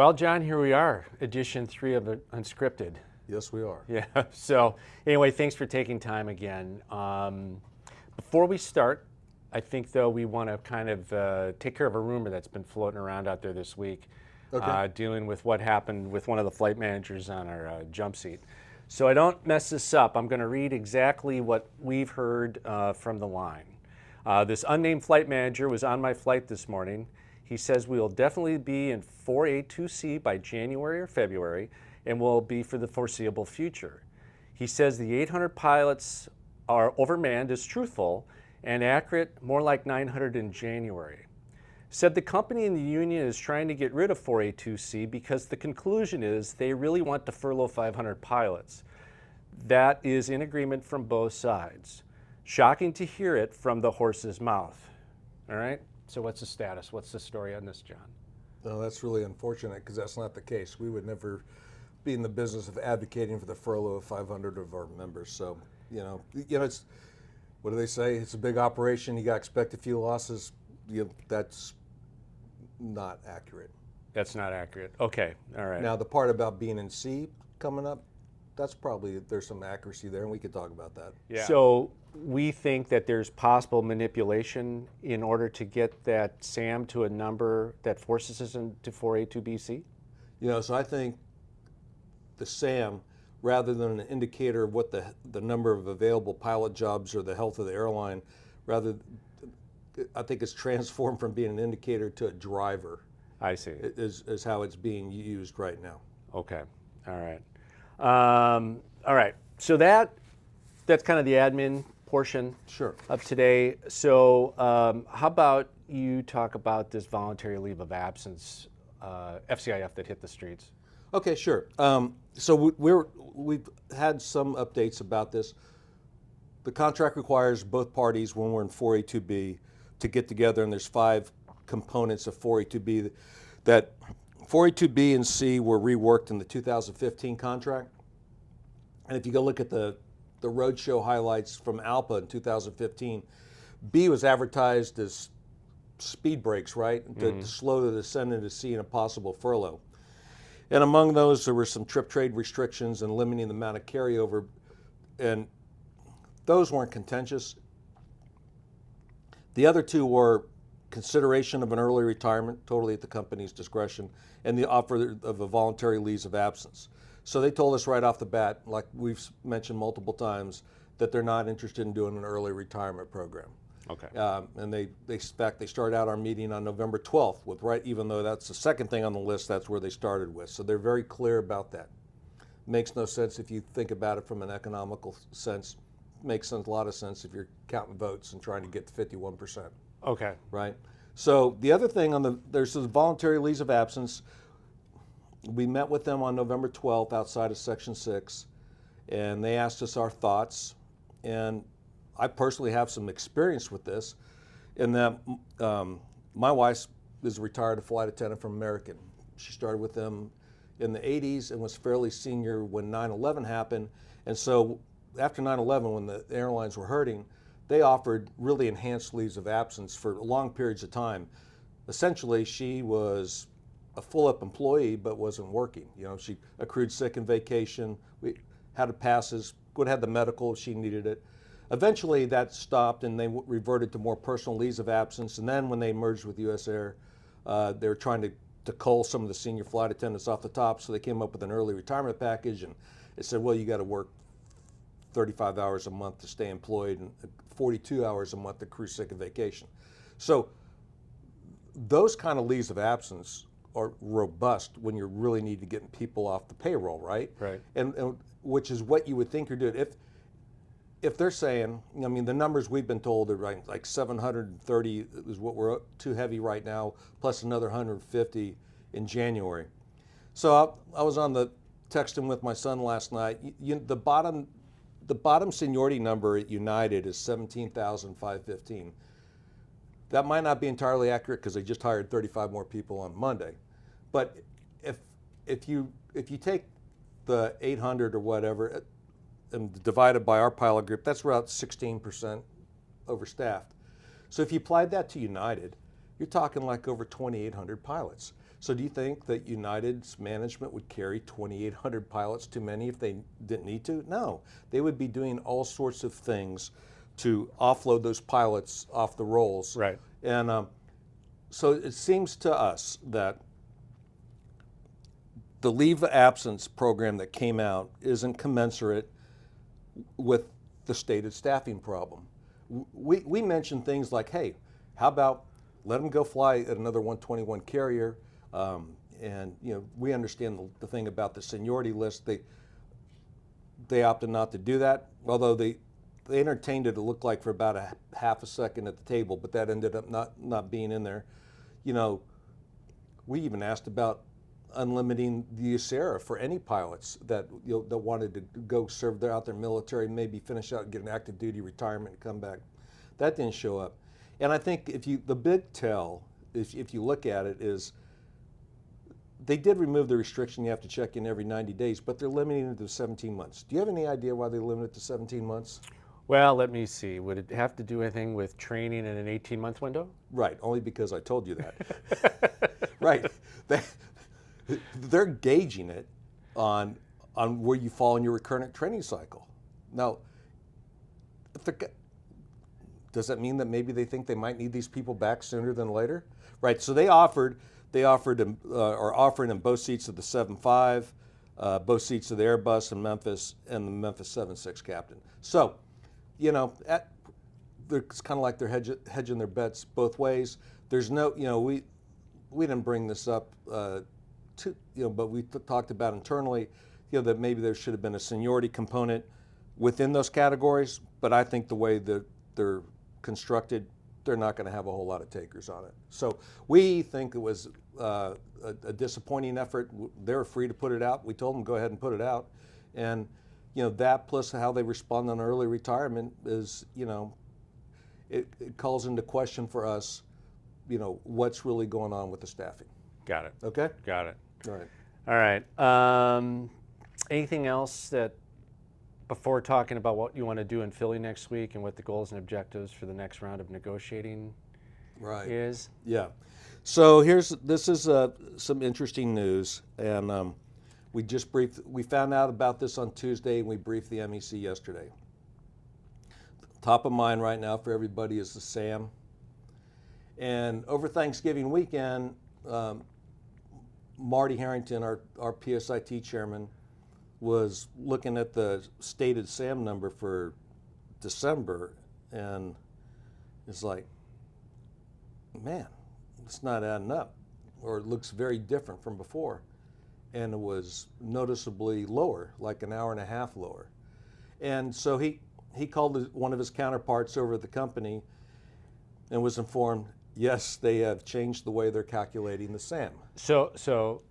Well, John, here we are, edition 3 of Unscripted. Yes, we are. Yeah, so anyway, thanks for taking time again. Before we start, I think, though, we want to kind of take care of a rumor that's been floating around out there this week, dealing with what happened with one of the flight managers on our jump seat. So I don't mess this up. I'm going to read exactly what we've heard from the line. This unnamed flight manager was on my flight this morning. He says we will definitely be in 4A2C by January or February, and will be for the foreseeable future. He says the 800 pilots are overmanned is truthful and accurate, more like 900 in January. Said the company and the union is trying to get rid of 4A2C because the conclusion is they really want to furlough 500 pilots. That is in agreement from both sides. Shocking to hear it from the horse's mouth. All right? So what's the status? What's the story on this, John? No, that's really unfortunate because that's not the case. We would never be in the business of advocating for the furlough of 500 of our members. So, it's, what do they say? It's a big operation. You got to expect a few losses. That's not accurate. That's not accurate. Okay, all right. Now, the part about being in C coming up, that's probably, there's some accuracy there, and we could talk about that. Yeah. So we think that there's possible manipulation in order to get that SAM to a number that forces us into 4A2BC? So I think the SAM, rather than an indicator of what the number of available pilot jobs or the health of the airline, I think it's transformed from being an indicator to a driver. I see. Is how it's being used right now. Okay, all right. All right, so that's kind of the admin portion of today. So how about you talk about this voluntary leave of absence, FCIF that hit the streets? Okay, sure. So we've had some updates about this. The contract requires both parties, when we're in 4A2B, to get together, and there's 5 components of 4A2B. That 4A2B and C were reworked in the 2015 contract. And if you go look at the roadshow highlights from ALPA in 2015, B was advertised as speed breaks, right? To slow the descent into C and a possible furlough. And among those, there were some trip trade restrictions and limiting the amount of carryover. And those weren't contentious. The other 2 were consideration of an early retirement, totally at the company's discretion, and the offer of a voluntary leave of absence. So they told us right off the bat, like we've mentioned multiple times, that they're not interested in doing an early retirement program. Okay. And they started out our meeting on November 12th with even though that's the second thing on the list, that's where they started with. So they're very clear about that. Makes no sense if you think about it from an economical sense. Makes a lot of sense if you're counting votes and trying to get to 51%. Okay. Right? So the other thing there's the voluntary leaves of absence. We met with them on November 12th outside of Section 6, and they asked us our thoughts. And I personally have some experience with this in that my wife is a retired flight attendant from American. She started with them in the 80s and was fairly senior when 9/11 happened. And so after 9/11, when the airlines were hurting, they offered really enhanced leaves of absence for long periods of time. Essentially, she was a full-up employee but wasn't working. She accrued sick and vacation. We had the passes, would have the medical if she needed it. Eventually, that stopped, and they reverted to more personal leaves of absence. And then when they merged with US Air, they were trying to cull some of the senior flight attendants off the top, so they came up with an early retirement package, and it said, well, you got to work 35 hours a month to stay employed and 42 hours a month to accrue sick and vacation. So those kind of leaves of absence are robust when you really need to get people off the payroll, right? Right. And which is what you would think you're doing. If they're saying, the numbers we've been told are like 730 is what we're too heavy right now, plus another 150 in January. So I was on the texting with my son last night. The bottom seniority number at United is 17,515. That might not be entirely accurate because they just hired 35 more people on Monday. But if you take the 800 or whatever and divide it by our pilot group, that's about 16% overstaffed. So if you applied that to United, you're talking like over 2,800 pilots. So do you think that United's management would carry 2,800 pilots too many if they didn't need to? No, they would be doing all sorts of things to offload those pilots off the rolls. Right. And so it seems to us that the leave of absence program that came out isn't commensurate with the stated staffing problem. We mentioned things like, hey, how about let them go fly at another 121 carrier? And we understand the thing about the seniority list. They opted not to do that, although they entertained it. It looked like for about a half a second at the table, but that ended up not being in there. We even asked about unlimiting the USERRA for any pilots that that wanted to go serve out their military, maybe finish out and get an active duty retirement and come back. That didn't show up. And I think the big tell, if you look at it, is they did remove the restriction you have to check in every 90 days, but they're limiting it to 17 months. Do you have any idea why they limit it to 17 months? Well, let me see. Would it have to do anything with training in an 18-month window? Right, only because I told you that. Right. They're gauging it on where you fall in your recurrent training cycle. Now, does that mean that maybe they think they might need these people back sooner than later? Right. So they offered are offering in both seats of the 7.5, both seats of the Airbus in Memphis, and the Memphis 7.6 captain. So, it's kind of like they're hedging their bets both ways. There's no, we didn't bring this up, but we talked about internally, that maybe there should have been a seniority component within those categories. But I think the way that they're constructed, they're not going to have a whole lot of takers on it. So we think it was a disappointing effort. They were free to put it out. We told them go ahead and put it out, and that plus how they respond on early retirement is it calls into question for us what's really going on with the staffing. Got it. Okay. Got it. All right. All right. Anything else that before talking about what you want to do in Philly next week and what the goals and objectives for the next round of negotiating is? Yeah. So this is some interesting news, and we found out about this on Tuesday, and we briefed the MEC yesterday. Top of mind right now for everybody is the SAM. And over Thanksgiving weekend, Marty Harrington, our PSIT chairman, was looking at the stated SAM number for December, and it's like, man, it's not adding up, or it looks very different from before. And it was noticeably lower, like an hour and a half lower. And so he called one of his counterparts over at the company and was informed, yes, they have changed the way they're calculating the SAM. So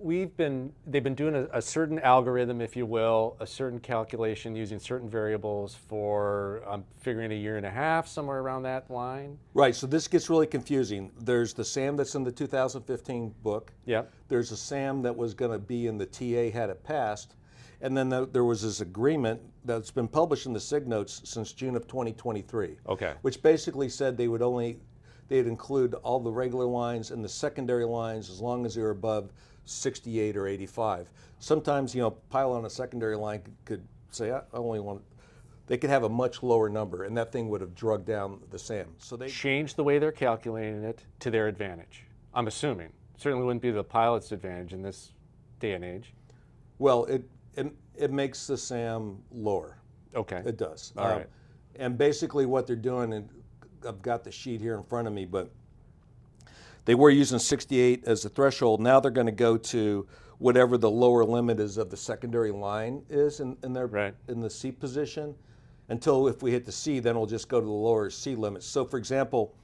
they've been doing a certain algorithm, if you will, a certain calculation using certain variables for, I'm figuring a year and a half, somewhere around that line. Right, so this gets really confusing. There's the SAM that's in the 2015 book. Yep. There's a SAM that was going to be in the TA had it passed. And then there was this agreement that's been published in the SIG notes since June of 2023. Okay. Which basically said they'd include all the regular lines and the secondary lines as long as they were above 68 or 85. Sometimes, pilot on a secondary line could say, I only want, they could have a much lower number, and that thing would have drugged down the SAM. So they changed the way they're calculating it to their advantage, I'm assuming. Certainly wouldn't be the pilot's advantage in this day and age. Well, it makes the SAM lower. Okay. It does. All right. And basically what they're doing, and I've got the sheet here in front of me, but they were using 68 as the threshold. Now they're going to go to whatever the lower limit is of the secondary line is in the C position. Until if we hit the C, then we'll just go to the lower C limit. So for example,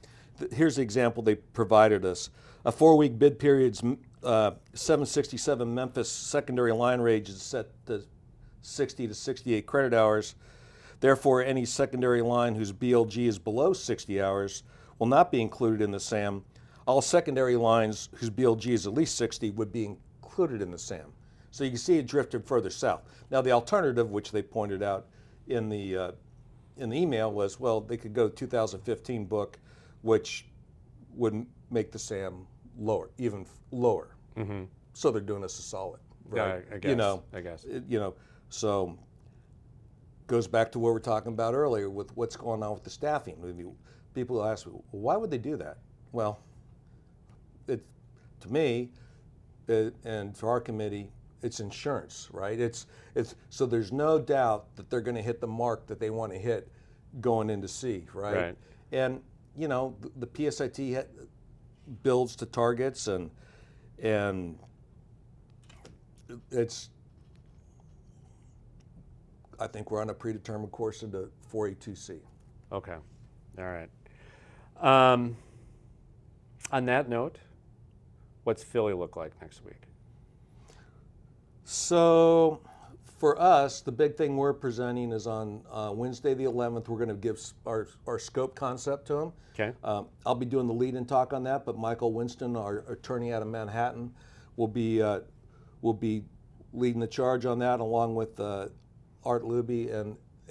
here's the example they provided us. A 4-week bid period's 767 Memphis secondary line range is set to 60 to 68 credit hours. Therefore, any secondary line whose BLG is below 60 hours will not be included in the SAM. All secondary lines whose BLG is at least 60 would be included in the SAM. So you can see it drifted further south. Now the alternative, which they pointed out in the email, was, well, they could go 2015 book, which would make the SAM lower, even lower. Mm-hmm. So they're doing us a solid, right? I guess. I guess. So goes back to what we were talking about earlier with what's going on with the staffing. I mean, people ask me, well, why would they do that? Well, to me, and to our committee, it's insurance, right? It's so there's no doubt that they're going to hit the mark that they want to hit going into C, right? Right. And the PSIT builds to targets, and it's. I think we're on a predetermined course into 482C. Okay. All right. On that note, what's Philly look like next week? So for us, the big thing we're presenting is on Wednesday the 11th. We're going to give our scope concept to them. Okay. I'll be doing the lead and talk on that, but Michael Winston, our attorney out of Manhattan, will be leading the charge on that, along with Art Luby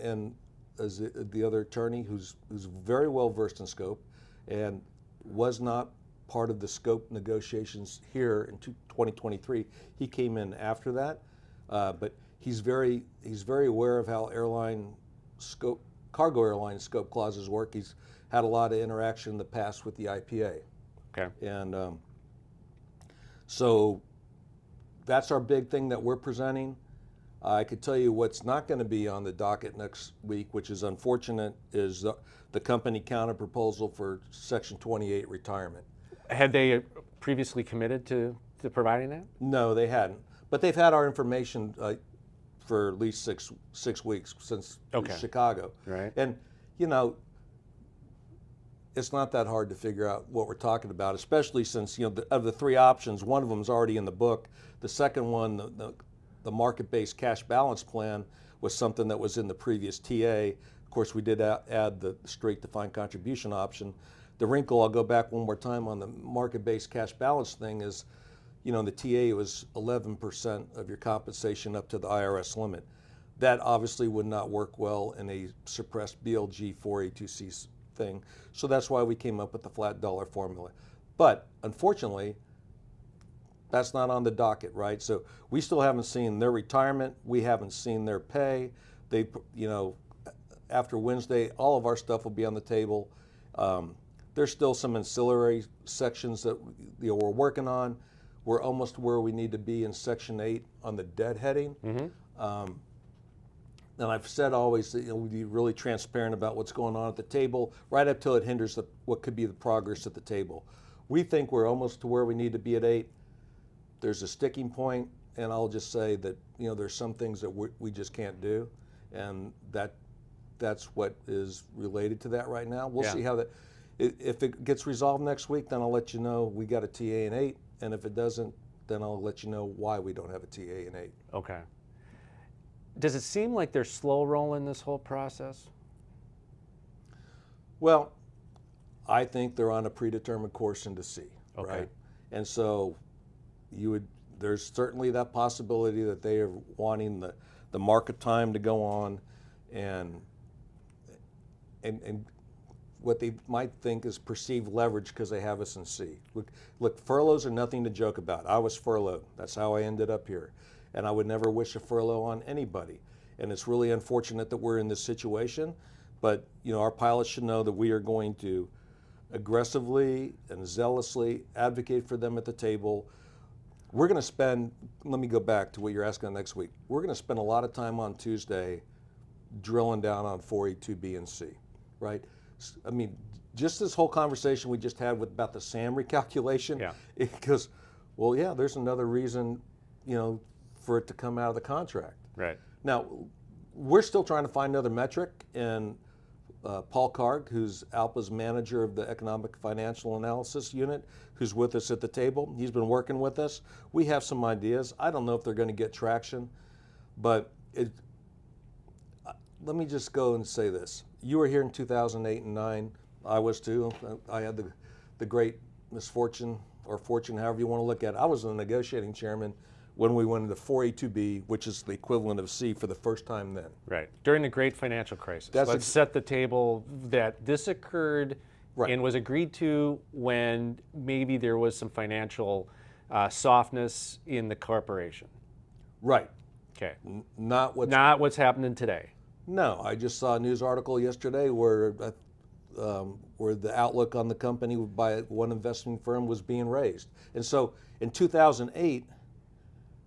and as the other attorney who's very well versed in scope and was not part of the scope negotiations here in 2023. He came in after that, but he's very aware of how cargo airline scope clauses work. He's had a lot of interaction in the past with the IPA. Okay. And so that's our big thing that we're presenting. I could tell you what's not going to be on the docket next week, which is unfortunate, is the company counter proposal for Section 28 retirement. Had they previously committed to providing that? No, they hadn't. But they've had our information for at least six weeks since Chicago. Right. And, it's not that hard to figure out what we're talking about, especially since, of the three options, one of them is already in the book. The second one, the market-based cash balance plan, was something that was in the previous TA. Of course, we did add the straight defined contribution option. The wrinkle, I'll go back one more time on the market-based cash balance thing, is, the TA was 11% of your compensation up to the IRS limit. That obviously would not work well in a suppressed BLG 482C thing. So that's why we came up with the flat dollar formula. But unfortunately, that's not on the docket, right? So we still haven't seen their retirement. We haven't seen their pay. They, after Wednesday, all of our stuff will be on the table. There's still some ancillary sections that we're working on. We're almost where we need to be in Section 8 on the deadheading. Mm-hmm. And I've said always that we'll be really transparent about what's going on at the table, right up till it hinders what could be the progress at the table. We think we're almost to where we need to be at 8. There's a sticking point, and I'll just say that there's some things that we just can't do, and that's what is related to that right now. We'll see how that. If it gets resolved next week, then I'll let you know we got a TA in 8, and if it doesn't, then I'll let you know why we don't have a TA in 8. Okay. Does it seem like they're slow rolling this whole process? Well, I think they're on a predetermined course into C, right? And so there's certainly that possibility that they are wanting the market time to go on, and what they might think is perceived leverage because they have us in C. Look, furloughs are nothing to joke about. I was furloughed. That's how I ended up here. And I would never wish a furlough on anybody. And it's really unfortunate that we're in this situation, but our pilots should know that we are going to aggressively and zealously advocate for them at the table. We're going to spend, let me go back to what you're asking next week. We're going to spend a lot of time on Tuesday drilling down on 482B and C, right? I mean, just this whole conversation we just had about the SAM recalculation, because, there's another reason, for it to come out of the contract. Right. Now, we're still trying to find another metric, and Paul Karg, who's ALPA's manager of the Economic Financial Analysis Unit, who's with us at the table, he's been working with us. We have some ideas. I don't know if they're going to get traction, but let me just go and say this. You were here in 2008 and 9. I was too. I had the great misfortune, or fortune, however you want to look at it. I was the negotiating chairman when we went into 482B, which is the equivalent of C, for the first time then. Right. During the great financial crisis. Let's set the table that this occurred Right. and was agreed to when maybe there was some financial softness in the corporation. Right. Okay. Not what's Not what's happening today. No, I just saw a news article yesterday where the outlook on the company by one investing firm was being raised. And so in 2008,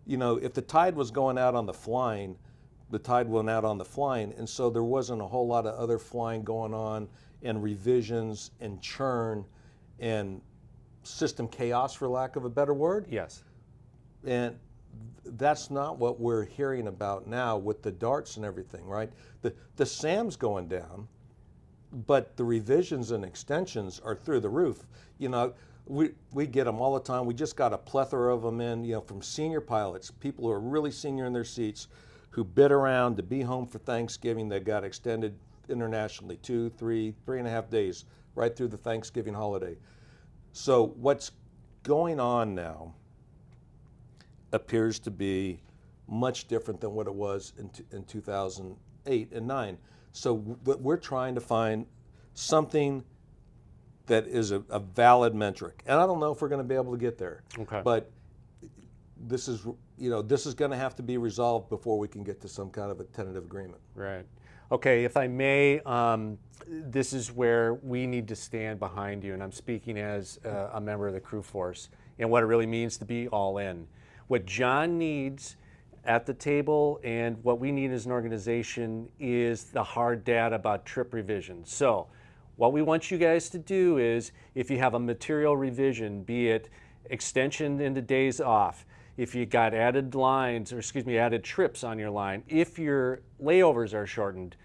if the tide was going out on the flying, the tide went out on the flying, and so there wasn't a whole lot of other flying going on, and revisions and churn and system chaos, for lack of a better word. Yes. And that's not what we're hearing about now with the darts and everything, right? The SAM's going down, but the revisions and extensions are through the roof. We get them all the time. We just got a plethora of them in, from senior pilots, people who are really senior in their seats, who bid around to be home for Thanksgiving. They got extended internationally 2, 3, 3.5 days, right through the Thanksgiving holiday. So what's going on now appears to be much different than what it was in 2008 and 9. So we're trying to find something that is a valid metric. And I don't know if we're going to be able to get there. Okay. But this is going to have to be resolved before we can get to some kind of a tentative agreement. Right. Okay, if I may, this is where we need to stand behind you, and I'm speaking as a member of the crew force and what it really means to be all in. What John needs at the table and what we need as an organization is the hard data about trip revisions. So what we want you guys to do is, if you have a material revision, be it extension into days off, if you got added lines, or added trips on your line, if your layovers are shortened,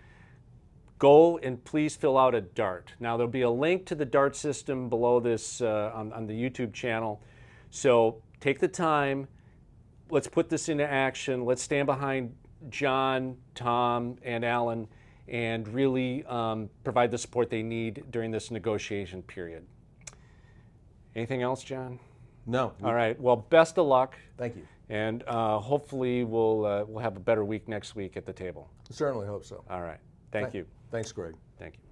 go and please fill out a DART. Now there'll be a link to the DART system below this on the YouTube channel. So take the time, let's put this into action, let's stand behind John, Tom, and Alan, and really provide the support they need during this negotiation period. Anything else, John? No. All right. Well, best of luck. Thank you. And hopefully we'll have a better week next week at the table. Certainly hope so. All right. Thank you. Thanks, Greg. Thank you.